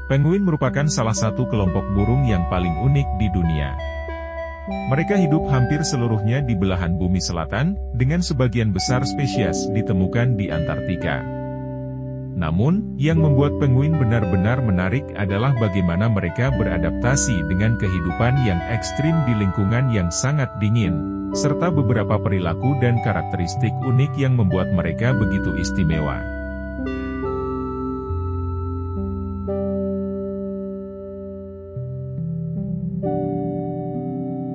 Penguin merupakan salah satu kelompok burung yang paling unik di dunia. Mereka hidup hampir seluruhnya di belahan bumi selatan, dengan sebagian besar spesies ditemukan di Antartika. Namun, yang membuat penguin benar-benar menarik adalah bagaimana mereka beradaptasi dengan kehidupan yang ekstrim di lingkungan yang sangat dingin, serta beberapa perilaku dan karakteristik unik yang membuat mereka begitu istimewa.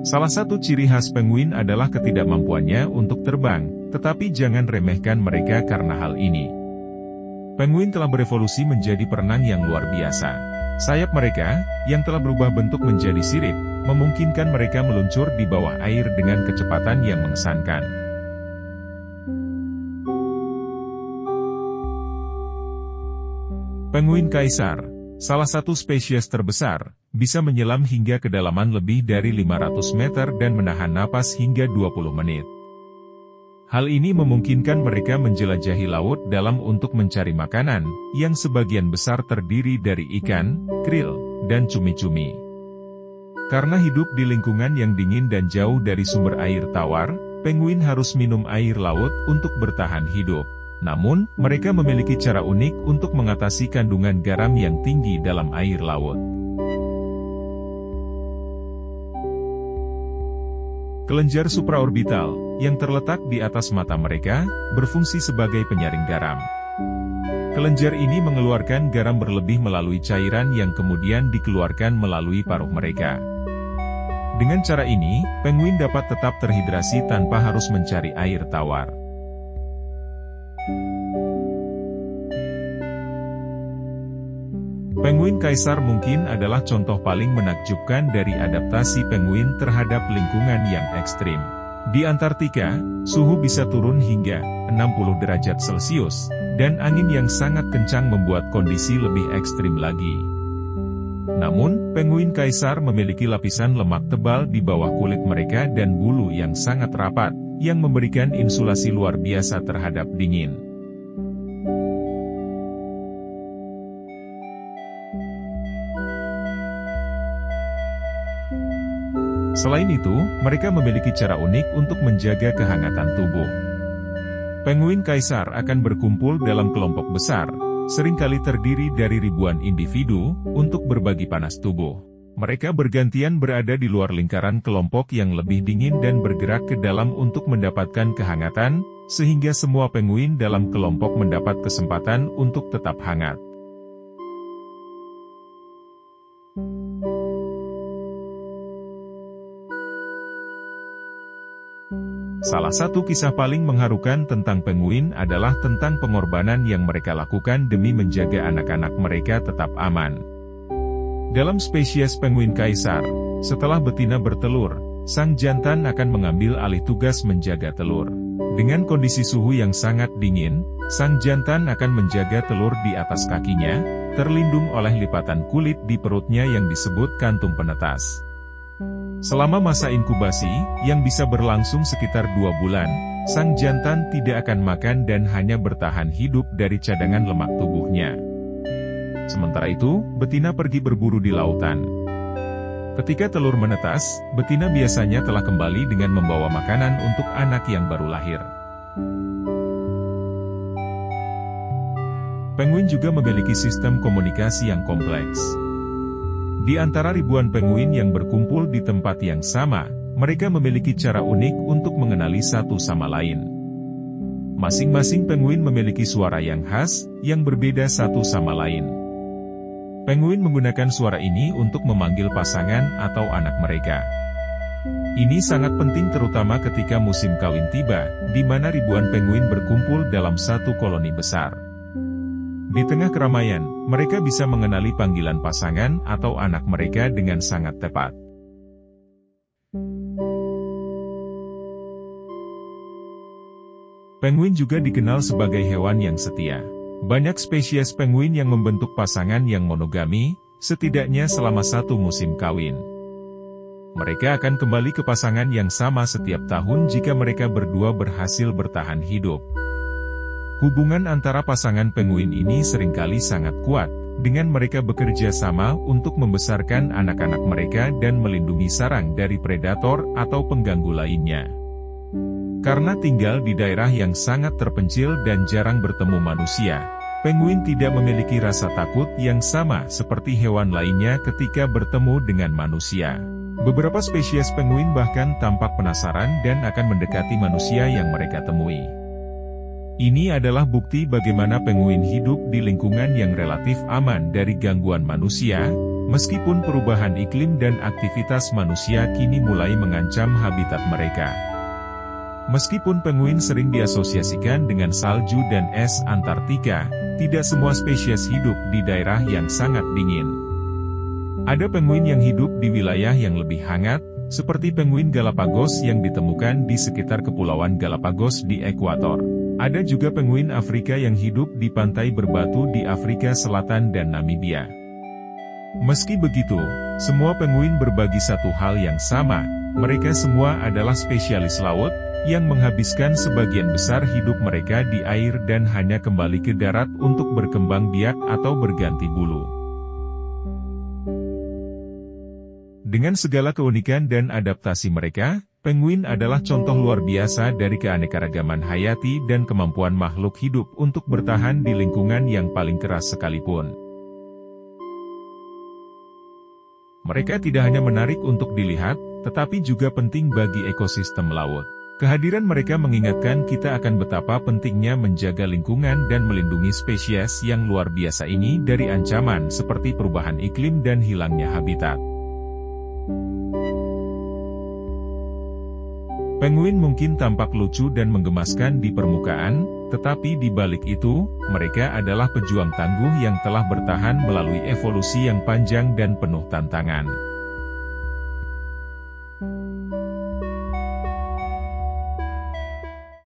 Salah satu ciri khas penguin adalah ketidakmampuannya untuk terbang, tetapi jangan remehkan mereka karena hal ini. Penguin telah berevolusi menjadi perenang yang luar biasa. Sayap mereka, yang telah berubah bentuk menjadi sirip, memungkinkan mereka meluncur di bawah air dengan kecepatan yang mengesankan. Penguin kaisar, salah satu spesies terbesar, bisa menyelam hingga kedalaman lebih dari 500 meter dan menahan napas hingga 20 menit. Hal ini memungkinkan mereka menjelajahi laut dalam untuk mencari makanan, yang sebagian besar terdiri dari ikan, krill, dan cumi-cumi. Karena hidup di lingkungan yang dingin dan jauh dari sumber air tawar, penguin harus minum air laut untuk bertahan hidup. Namun, mereka memiliki cara unik untuk mengatasi kandungan garam yang tinggi dalam air laut. Kelenjar supraorbital, yang terletak di atas mata mereka, berfungsi sebagai penyaring garam. Kelenjar ini mengeluarkan garam berlebih melalui cairan yang kemudian dikeluarkan melalui paruh mereka. Dengan cara ini, penguin dapat tetap terhidrasi tanpa harus mencari air tawar. Penguin kaisar mungkin adalah contoh paling menakjubkan dari adaptasi penguin terhadap lingkungan yang ekstrim. Di Antartika, suhu bisa turun hingga 60 derajat Celcius, dan angin yang sangat kencang membuat kondisi lebih ekstrim lagi. Namun, penguin kaisar memiliki lapisan lemak tebal di bawah kulit mereka dan bulu yang sangat rapat, yang memberikan insulasi luar biasa terhadap dingin. Selain itu, mereka memiliki cara unik untuk menjaga kehangatan tubuh. Penguin kaisar akan berkumpul dalam kelompok besar, seringkali terdiri dari ribuan individu, untuk berbagi panas tubuh. Mereka bergantian berada di luar lingkaran kelompok yang lebih dingin dan bergerak ke dalam untuk mendapatkan kehangatan, sehingga semua penguin dalam kelompok mendapat kesempatan untuk tetap hangat. Salah satu kisah paling mengharukan tentang penguin adalah tentang pengorbanan yang mereka lakukan demi menjaga anak-anak mereka tetap aman. Dalam spesies penguin kaisar, setelah betina bertelur, sang jantan akan mengambil alih tugas menjaga telur. Dengan kondisi suhu yang sangat dingin, sang jantan akan menjaga telur di atas kakinya, terlindung oleh lipatan kulit di perutnya yang disebut kantung penetas. Selama masa inkubasi, yang bisa berlangsung sekitar 2 bulan, sang jantan tidak akan makan dan hanya bertahan hidup dari cadangan lemak tubuhnya. Sementara itu, betina pergi berburu di lautan. Ketika telur menetas, betina biasanya telah kembali dengan membawa makanan untuk anak yang baru lahir. Penguin juga memiliki sistem komunikasi yang kompleks. Di antara ribuan penguin yang berkumpul di tempat yang sama, mereka memiliki cara unik untuk mengenali satu sama lain. Masing-masing penguin memiliki suara yang khas, yang berbeda satu sama lain. Penguin menggunakan suara ini untuk memanggil pasangan atau anak mereka. Ini sangat penting terutama ketika musim kawin tiba, di mana ribuan penguin berkumpul dalam satu koloni besar. Di tengah keramaian, mereka bisa mengenali panggilan pasangan atau anak mereka dengan sangat tepat. Penguin juga dikenal sebagai hewan yang setia. Banyak spesies penguin yang membentuk pasangan yang monogami, setidaknya selama satu musim kawin. Mereka akan kembali ke pasangan yang sama setiap tahun jika mereka berdua berhasil bertahan hidup. Hubungan antara pasangan penguin ini seringkali sangat kuat, dengan mereka bekerja sama untuk membesarkan anak-anak mereka dan melindungi sarang dari predator atau pengganggu lainnya. Karena tinggal di daerah yang sangat terpencil dan jarang bertemu manusia, penguin tidak memiliki rasa takut yang sama seperti hewan lainnya ketika bertemu dengan manusia. Beberapa spesies penguin bahkan tampak penasaran dan akan mendekati manusia yang mereka temui. Ini adalah bukti bagaimana penguin hidup di lingkungan yang relatif aman dari gangguan manusia, meskipun perubahan iklim dan aktivitas manusia kini mulai mengancam habitat mereka. Meskipun penguin sering diasosiasikan dengan salju dan es Antartika, tidak semua spesies hidup di daerah yang sangat dingin. Ada penguin yang hidup di wilayah yang lebih hangat, seperti penguin Galapagos yang ditemukan di sekitar Kepulauan Galapagos di Ekuator. Ada juga penguin Afrika yang hidup di pantai berbatu di Afrika Selatan dan Namibia. Meski begitu, semua penguin berbagi satu hal yang sama, mereka semua adalah spesialis laut, yang menghabiskan sebagian besar hidup mereka di air dan hanya kembali ke darat untuk berkembang biak atau berganti bulu. Dengan segala keunikan dan adaptasi mereka, penguin adalah contoh luar biasa dari keanekaragaman hayati dan kemampuan makhluk hidup untuk bertahan di lingkungan yang paling keras sekalipun. Mereka tidak hanya menarik untuk dilihat, tetapi juga penting bagi ekosistem laut. Kehadiran mereka mengingatkan kita akan betapa pentingnya menjaga lingkungan dan melindungi spesies yang luar biasa ini dari ancaman seperti perubahan iklim dan hilangnya habitat. Penguin mungkin tampak lucu dan menggemaskan di permukaan, tetapi di balik itu, mereka adalah pejuang tangguh yang telah bertahan melalui evolusi yang panjang dan penuh tantangan.